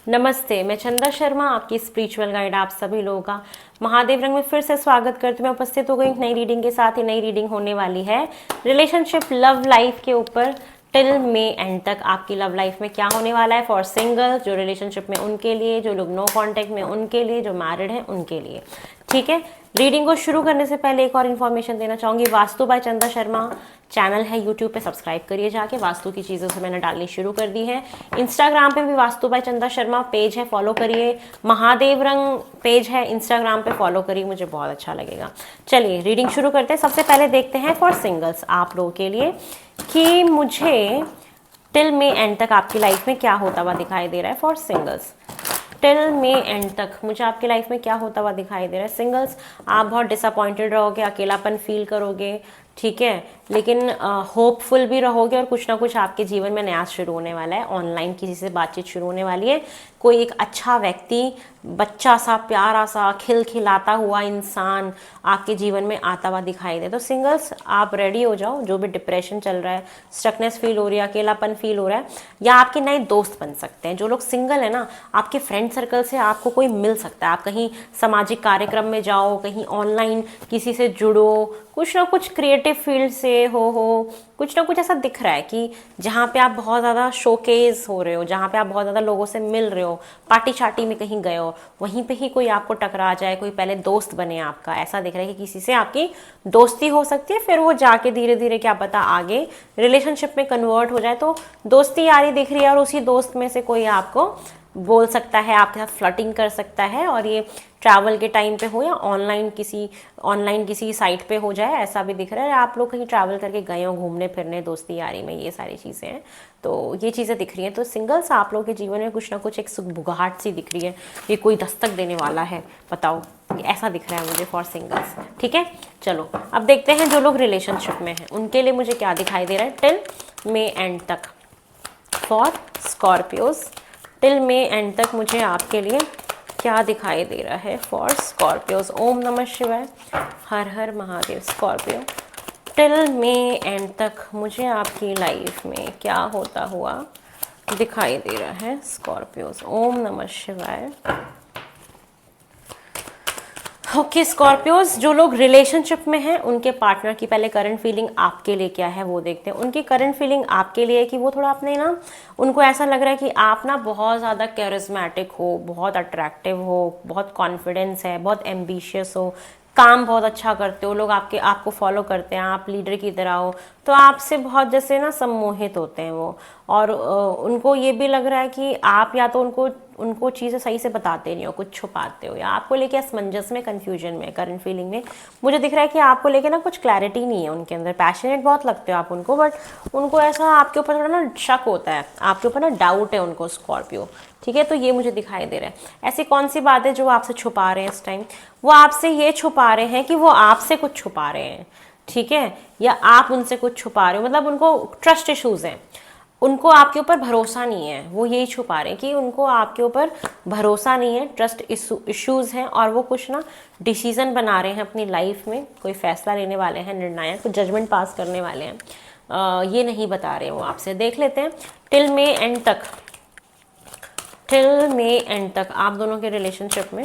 नमस्ते, मैं चंदा शर्मा, आपकी स्पिरिचुअल गाइड आप सभी लोगों का महादेव रंग में फिर से स्वागत करती हूँ। मैं उपस्थित हो गई एक नई रीडिंग के साथ। ही नई रीडिंग होने वाली है रिलेशनशिप लव लाइफ के ऊपर। टिल मे एंड तक आपकी लव लाइफ में क्या होने वाला है फॉर सिंगल, जो रिलेशनशिप में उनके लिए, जो लोग नो कांटेक्ट में उनके लिए, जो मैरिड हैं उनके लिए। ठीक है, रीडिंग को शुरू करने से पहले एक और इन्फॉर्मेशन देना चाहूँगी। वास्तु बाय चंदा शर्मा चैनल है यूट्यूब पे, सब्सक्राइब करिए जाके। वास्तु की चीज़ों से मैंने डालनी शुरू कर दी है। इंस्टाग्राम पे भी वास्तु बाय चंदा शर्मा पेज है, फॉलो करिए। महादेव रंग पेज है इंस्टाग्राम पे, फॉलो करिए, मुझे बहुत अच्छा लगेगा। चलिए रीडिंग शुरू करते हैं। सबसे पहले देखते हैं फॉर सिंगल्स आप लोगों के लिए कि मुझे टिल मे एंड तक आपकी लाइफ में क्या होता हुआ दिखाई दे रहा है for singles. Till May end तक मुझे आपकी लाइफ में क्या होता हुआ दिखाई दे रहा है। सिंगल्स, आप बहुत डिसअपॉइंटेड रहोगे, अकेलापन फील करोगे, ठीक है, लेकिन होपफुल भी रहोगे और कुछ ना कुछ आपके जीवन में नया शुरू होने वाला है। ऑनलाइन किसी से बातचीत शुरू होने वाली है। कोई एक अच्छा व्यक्ति, बच्चा सा, प्यारा सा, खिलखिलाता हुआ इंसान आपके जीवन में आता हुआ दिखाई दे। तो सिंगल्स, आप रेडी हो जाओ। जो भी डिप्रेशन चल रहा है, स्टकनेस फील हो रही है, अकेलापन फील हो रहा है, या आपके नए दोस्त बन सकते हैं। जो लोग सिंगल है ना, आपके फ्रेंड सर्कल से आपको कोई मिल सकता है। आप कहीं सामाजिक कार्यक्रम में जाओ, कहीं ऑनलाइन किसी से जुड़ो, कुछ ना कुछ क्रिएटिव फील्ड से हो, कुछ ना कुछ ऐसा दिख रहा है कि जहाँ पे आप बहुत ज़्यादा शोकेस हो रहे हो, जहाँ पे आप बहुत ज़्यादा लोगों से मिल रहे हो, पार्टी शार्टी में कहीं गए हो, वहीं पे ही कोई आपको टकरा जाए, कोई पहले दोस्त बने आपका। ऐसा दिख रहा है कि किसी से आपकी दोस्ती हो सकती है, फिर वो जाके धीरे धीरे क्या पता आगे रिलेशनशिप में कन्वर्ट हो जाए। तो दोस्ती यारी दिख रही है और उसी दोस्त में से कोई आपको बोल सकता है, आपके साथ फ्लर्टिंग कर सकता है। और ये ट्रैवल के टाइम पे हो या ऑनलाइन किसी साइट पे हो जाए, ऐसा भी दिख रहा है। आप लोग कहीं ट्रैवल करके गए हो घूमने फिरने दोस्ती यारी में, ये सारी चीज़ें हैं। तो ये चीज़ें दिख रही हैं। तो सिंगल्स, आप लोगों के जीवन में कुछ ना कुछ एक सुगबुगाहट सी दिख रही है, ये कोई दस्तक देने वाला है, बताओ, ऐसा दिख रहा है मुझे फॉर सिंगल्स। ठीक है, चलो अब देखते हैं जो लोग रिलेशनशिप में हैं उनके लिए मुझे क्या दिखाई दे रहा है टिल मे एंड तक for Scorpios. Till May end तक मुझे आपके लिए क्या दिखाई दे रहा है फॉर स्कॉर्पियोज। ओम नमः शिवाय, हर हर Mahadev. Scorpio, till May end तक मुझे आपकी लाइफ में क्या होता हुआ दिखाई दे रहा है स्कॉर्पियोज। ओम नमः शिवाय। ओके स्कॉर्पियोज, जो लोग रिलेशनशिप में हैं उनके पार्टनर की पहले करंट फीलिंग आपके लिए क्या है वो देखते हैं। उनकी करंट फीलिंग आपके लिए है कि वो थोड़ा अपने ना, उनको ऐसा लग रहा है कि आप ना बहुत ज़्यादा कैरिज्मेटिक हो, बहुत अट्रैक्टिव हो, बहुत कॉन्फिडेंस है, बहुत एम्बिशियस हो, काम बहुत अच्छा करते हो, लोग आपको फॉलो करते हैं, आप लीडर की तरह हो, तो आपसे बहुत जैसे ना सम्मोहित होते हैं वो। और उनको ये भी लग रहा है कि आप या तो उनको चीज़ें सही से बताते नहीं हो, कुछ छुपाते हो, या आपको लेके असमंजस में, कन्फ्यूजन में, करंट फीलिंग में मुझे दिख रहा है कि आपको लेके ना कुछ क्लैरिटी नहीं है उनके अंदर। पैशनेट बहुत लगते हो आप उनको, बट उनको ऐसा आपके ऊपर थोड़ा ना शक होता है, आपके ऊपर ना डाउट है उनको स्कॉर्पियो। ठीक है, तो ये मुझे दिखाई दे रहा है। ऐसी कौन सी बात है जो आपसे छुपा रहे हैं इस टाइम? वो आपसे ये छुपा रहे हैं कि वो आपसे कुछ छुपा रहे हैं, ठीक है, या आप उनसे कुछ छुपा रहे हो। मतलब उनको ट्रस्ट इश्यूज हैं, उनको आपके ऊपर भरोसा नहीं है। वो यही छुपा रहे हैं कि उनको आपके ऊपर भरोसा नहीं है, ट्रस्ट इश्यूज हैं, और वो कुछ ना डिसीजन बना रहे हैं अपनी लाइफ में, कोई फैसला लेने वाले हैं, निर्णायक कुछ जजमेंट पास करने वाले हैं। ये नहीं बता रहे हैं वो आपसे। देख लेते हैं टिल मे एंड तक, टिल मे एंड तक आप दोनों के रिलेशनशिप में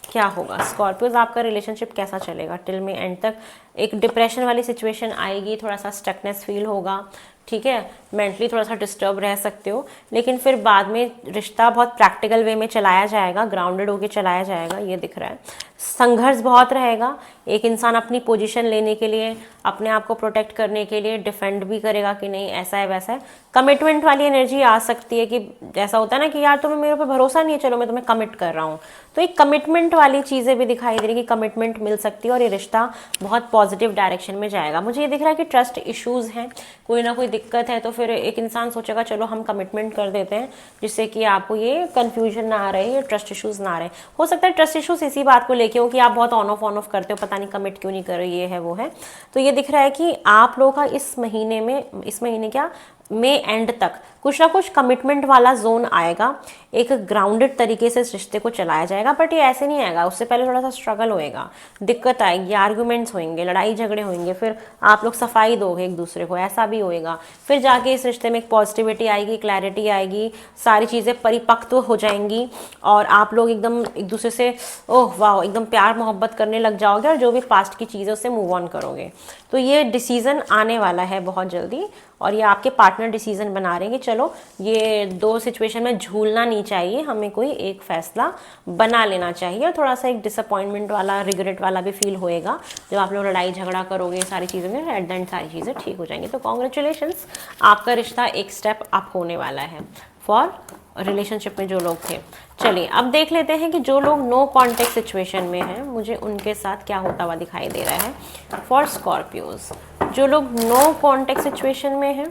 क्या होगा। स्कॉर्पियोज, आपका रिलेशनशिप कैसा चलेगा टिल मे एंड तक? एक डिप्रेशन वाली सिचुएशन आएगी, थोड़ा सा स्टकनेस फील होगा, ठीक है, मेंटली थोड़ा सा डिस्टर्ब रह सकते हो, लेकिन फिर बाद में रिश्ता बहुत प्रैक्टिकल वे में चलाया जाएगा, ग्राउंडेड होके चलाया जाएगा, ये दिख रहा है। संघर्ष बहुत रहेगा। एक इंसान अपनी पोजीशन लेने के लिए, अपने आप को प्रोटेक्ट करने के लिए डिफेंड भी करेगा कि नहीं ऐसा है वैसा है। कमिटमेंट वाली एनर्जी आ सकती है कि जैसा होता है ना कि यार तुम्हें मेरे ऊपर भरोसा नहीं है, चलो मैं तुम्हें कमिट कर रहा हूँ। तो एक कमिटमेंट वाली चीज़ें भी दिखाई दे रही कि कमिटमेंट मिल सकती है और ये रिश्ता बहुत पॉजिटिव डायरेक्शन में जाएगा। मुझे ये दिख रहा है कि ट्रस्ट इश्यूज़ हैं, कोई ना कोई दिक्कत है, तो फिर एक इंसान सोचेगा चलो हम कमिटमेंट कर देते हैं, जिससे कि आपको ये कन्फ्यूजन ना आ रहे, ये ट्रस्ट इश्यूज़ ना आ रहे। हो सकता है ट्रस्ट इश्यूज़ इसी बात को लेके हो कि आप बहुत ऑन ऑफ करते हो, पता नहीं कमिट क्यों नहीं कर रहे, ये है वो है। तो ये दिख रहा है कि आप लोगों का इस महीने क्या मई एंड तक कुछ ना कुछ कमिटमेंट वाला जोन आएगा, एक ग्राउंडेड तरीके से इस रिश्ते को चलाया जाएगा। बट ये ऐसे नहीं आएगा, उससे पहले थोड़ा सा स्ट्रगल होएगा, दिक्कत आएगी, आर्गुमेंट्स होंगे, लड़ाई झगड़े होंगे, फिर आप लोग सफाई दोगे एक दूसरे को, ऐसा भी होएगा। फिर जाके इस रिश्ते में एक पॉजिटिविटी आएगी, क्लैरिटी आएगी, सारी चीज़ें परिपक्व हो जाएंगी और आप लोग एकदम एक दूसरे से ओह वाह एकदम प्यार मोहब्बत करने लग जाओगे और जो भी पास्ट की चीज़ें उससे मूव ऑन करोगे। तो ये डिसीज़न आने वाला है बहुत जल्दी और ये आपके पार्टनर डिसीजन बना रहे हैं कि चलो ये दो सिचुएशन में झूलना नहीं चाहिए, हमें कोई एक फैसला बना लेना चाहिए। और थोड़ा सा एक डिसअपॉइंटमेंट वाला, रिग्रेट वाला भी फील होएगा जब आप लोग लड़ाई झगड़ा करोगे, सारी चीज़ों में एट द एंड सारी चीज़ें ठीक हो जाएंगी। तो कॉन्ग्रेचुलेशंस, आपका रिश्ता एक स्टेप अप होने वाला है फॉर रिलेशनशिप में जो लोग थे। चलिए अब देख लेते हैं कि जो लोग नो कॉन्टेक्ट सिचुएशन में हैं मुझे उनके साथ क्या होता हुआ दिखाई दे रहा है फॉर स्कॉर्पियोज। जो लोग नो कॉन्टेक्ट सिचुएशन में हैं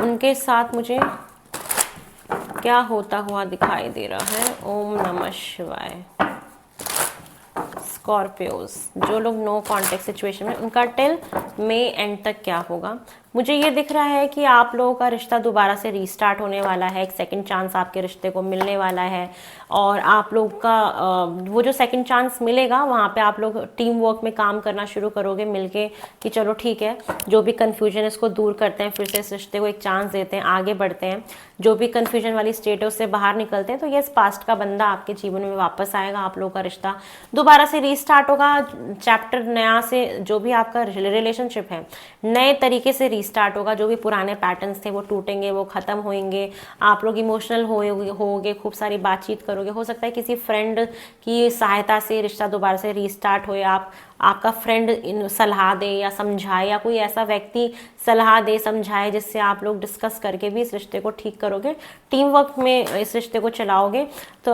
उनके साथ मुझे क्या होता हुआ दिखाई दे रहा है। ओम नमः शिवाय। स्कॉर्पियोज जो लोग नो कॉन्टेक्ट सिचुएशन में, उनका टिल मई एंड तक क्या होगा। मुझे ये दिख रहा है कि आप लोगों का रिश्ता दोबारा से रीस्टार्ट होने वाला है, एक सेकंड चांस आपके रिश्ते को मिलने वाला है और आप लोग का वो जो सेकंड चांस मिलेगा वहाँ पे आप लोग टीम वर्क में काम करना शुरू करोगे मिलके कि चलो ठीक है, जो भी कन्फ्यूजन इसको दूर करते हैं, फिर से इस रिश्ते को एक चांस देते हैं, आगे बढ़ते हैं, जो भी कन्फ्यूजन वाली स्टेट है उससे बाहर निकलते हैं। तो ये पास्ट का बंदा आपके जीवन में वापस आएगा, आप लोगों का रिश्ता दोबारा से रीस्टार्ट होगा, चैप्टर नया से जो भी आपका रिलेशनशिप है नए तरीके से स्टार्ट होगा, जो भी पुराने पैटर्न्स थे वो टूटेंगे, वो खत्म होंगे, आप लोग इमोशनल होगे, खूब सारी बातचीत करोगे। हो सकता है किसी फ्रेंड की सहायता से रिश्ता दोबारा से रीस्टार्ट हो, आपका फ्रेंड सलाह दे या समझाए या कोई ऐसा व्यक्ति सलाह दे समझाए जिससे आप लोग डिस्कस करके भी इस रिश्ते को ठीक करोगे, टीम वर्क में इस रिश्ते को चलाओगे। तो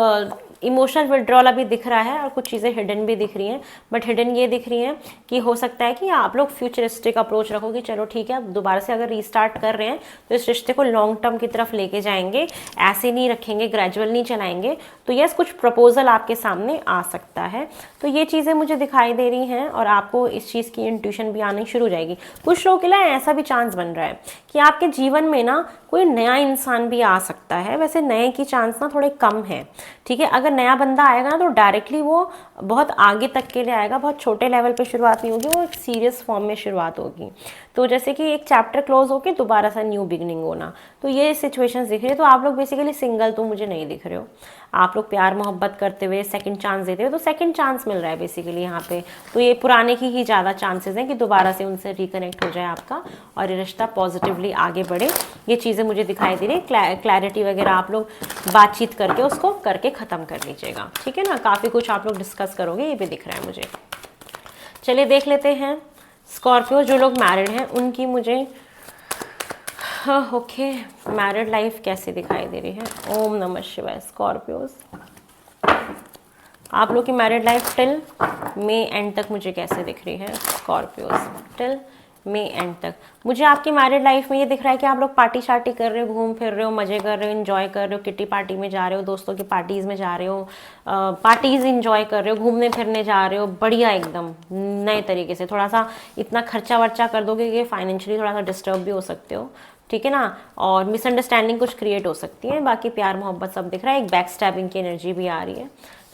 इमोशनल विड्रॉल अभी दिख रहा है और कुछ चीज़ें हिडन भी दिख रही हैं, बट हिडन ये दिख रही हैं कि हो सकता है कि आप लोग फ्यूचरिस्टिक अप्रोच रखोगे, चलो ठीक है अब दोबारा से अगर रीस्टार्ट कर रहे हैं तो इस रिश्ते को लॉन्ग टर्म की तरफ लेके जाएंगे, ऐसे नहीं रखेंगे, ग्रेजुअल नहीं चलाएंगे। तो यस, कुछ प्रपोजल आपके सामने आ सकता है। तो ये चीज़ें मुझे दिखाई दे रही हैं और आपको इस चीज़ की इंट्यूशन भी आनी शुरू हो जाएगी। कुछ लोगों के लिए ऐसा भी चांस बन रहा है कि आपके जीवन में ना कोई नया इंसान भी आ सकता है। वैसे नए की चांस ना थोड़े कम है, ठीक है। अगर नया बंदा आएगा ना तो डायरेक्टली वो बहुत आगे तक के लिए आएगा, बहुत छोटे लेवल पे शुरुआत नहीं होगी, वो एक सीरियस फॉर्म में शुरुआत होगी। तो जैसे कि एक चैप्टर क्लोज होके दोबारा सा न्यू बिगनिंग होना, तो ये सिचुएशंस दिख रही है। तो आप लोग बेसिकली सिंगल तो मुझे नहीं दिख रहे हो, आप लोग प्यार मोहब्बत करते हुए सेकंड चांस देते हुए, तो सेकंड चांस मिल रहा है बेसिकली यहाँ पे। तो ये पुराने की ही ज़्यादा चांसेस हैं कि दोबारा से उनसे रिकनेक्ट हो जाए आपका और ये रिश्ता पॉजिटिवली आगे बढ़े। ये चीज़ें मुझे दिखाई दे रही है। क्लैरिटी वगैरह आप लोग बातचीत करके उसको करके ख़त्म कर लीजिएगा, ठीक है ना। काफ़ी कुछ आप लोग डिस्कस करोगे, ये भी दिख रहा है मुझे। चलिए देख लेते हैं स्कॉर्पियो जो लोग मैरिड हैं उनकी मुझे ओके मैरिड लाइफ कैसे दिखाई दे रही है। ओम नमः शिवाय। स्कॉर्पियोज आप लोग की married life till May end तक मुझे कैसे दिख रही है। स्कॉर्पियोज टिल मई एंड तक मुझे आपकी मैरिड लाइफ में ये दिख रहा है कि आप लोग पार्टी शार्टी कर रहे हो, घूम फिर रहे हो, मज़े कर रहे हो, इन्जॉय कर रहे हो, किटी पार्टी में जा रहे हो, दोस्तों की पार्टीज़ में जा रहे हो, पार्टीज़ इन्जॉय कर रहे हो, घूमने फिरने जा रहे हो, बढ़िया एकदम नए तरीके से। थोड़ा सा इतना खर्चा वर्चा कर दोगे कि फाइनेंशियली थोड़ा सा डिस्टर्ब भी हो सकते हो, ठीक है ना। और मिसअंडरस्टैंडिंग कुछ क्रिएट हो सकती है। बाकी प्यार मोहब्बत सब दिख रहा है। एक बैक स्टैबिंग की एनर्जी भी आ रही है,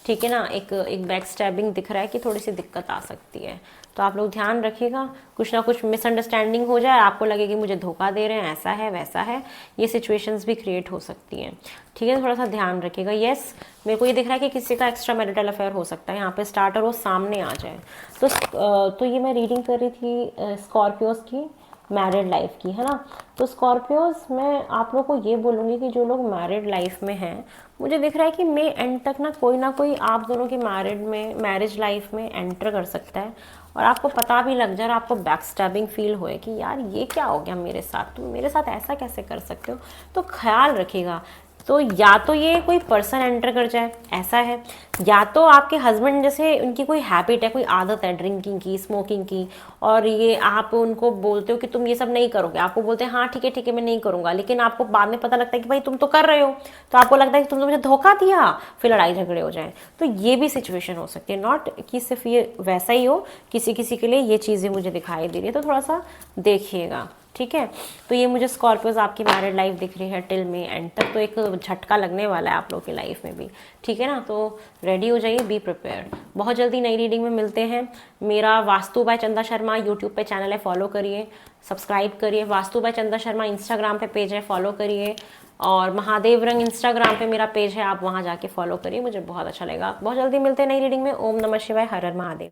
ठीक है ना। एक बैक स्टैबिंग दिख रहा है कि थोड़ी सी दिक्कत आ सकती है, तो आप लोग ध्यान रखिएगा। कुछ ना कुछ मिसअंडरस्टैंडिंग हो जाए, आपको लगे कि मुझे धोखा दे रहे हैं, ऐसा है वैसा है, ये सिचुएशंस भी क्रिएट हो सकती हैं, ठीक है। थोड़ा सा ध्यान रखिएगा। येस, मेरे को ये दिख रहा है कि किसी का एक्स्ट्रा मैरिटल अफेयर हो सकता है यहाँ पे स्टार्ट और वो सामने आ जाए। तो ये मैं रीडिंग कर रही थी स्कॉर्पियोज की मैरिड लाइफ की, है ना। तो स्कॉर्पियोज मैं आप लोग को ये बोलूँगी कि जो लोग मैरिड लाइफ में हैं, मुझे दिख रहा है कि मई एंड तक ना कोई आप दोनों की मैरिज लाइफ में एंटर कर सकता है और आपको पता भी लग जाए और आपको बैक स्टैबिंग फील होए कि यार ये क्या हो गया मेरे साथ, तुम मेरे साथ ऐसा कैसे कर सकते हो। तो ख्याल रखिएगा। तो या तो ये कोई पर्सन एंटर कर जाए, ऐसा है, या तो आपके हस्बैंड जैसे उनकी कोई हैबिट है, कोई आदत है ड्रिंकिंग की, स्मोकिंग की, और ये आप उनको बोलते हो कि तुम ये सब नहीं करोगे, आपको बोलते हैं हाँ ठीक है मैं नहीं करूँगा, लेकिन आपको बाद में पता लगता है कि भाई तुम तो कर रहे हो, तो आपको लगता है कि तुमने मुझे धोखा दिया, फिर लड़ाई झगड़े हो जाए। तो ये भी सिचुएशन हो सकती है, नॉट कि सिर्फ ये वैसा ही हो, किसी के लिए ये चीज़ें मुझे दिखाई दे रही है। तो थोड़ा सा देखिएगा, ठीक है। तो ये मुझे स्कॉर्पियोज आपकी मैरिड लाइफ दिख रही है टिल में एंड तक, तो एक झटका लगने वाला है आप लोग की लाइफ में भी, ठीक है ना। तो रेडी हो जाइए, बी प्रिपेयर्ड। बहुत जल्दी नई रीडिंग में मिलते हैं। मेरा वास्तु बाय चंदा शर्मा यूट्यूब पे चैनल है, फॉलो करिए, सब्सक्राइब करिए। वास्तु बाय चंदा शर्मा इंस्टाग्राम पे पेज है, फॉलो करिए। और महादेव रंग इंस्टाग्राम पे मेरा पेज है, आप वहाँ जाके फॉलो करिए, मुझे बहुत अच्छा लगेगा। बहुत जल्दी मिलते हैं नई रीडिंग में। ओम नमः शिवाय, हर हर महादेव।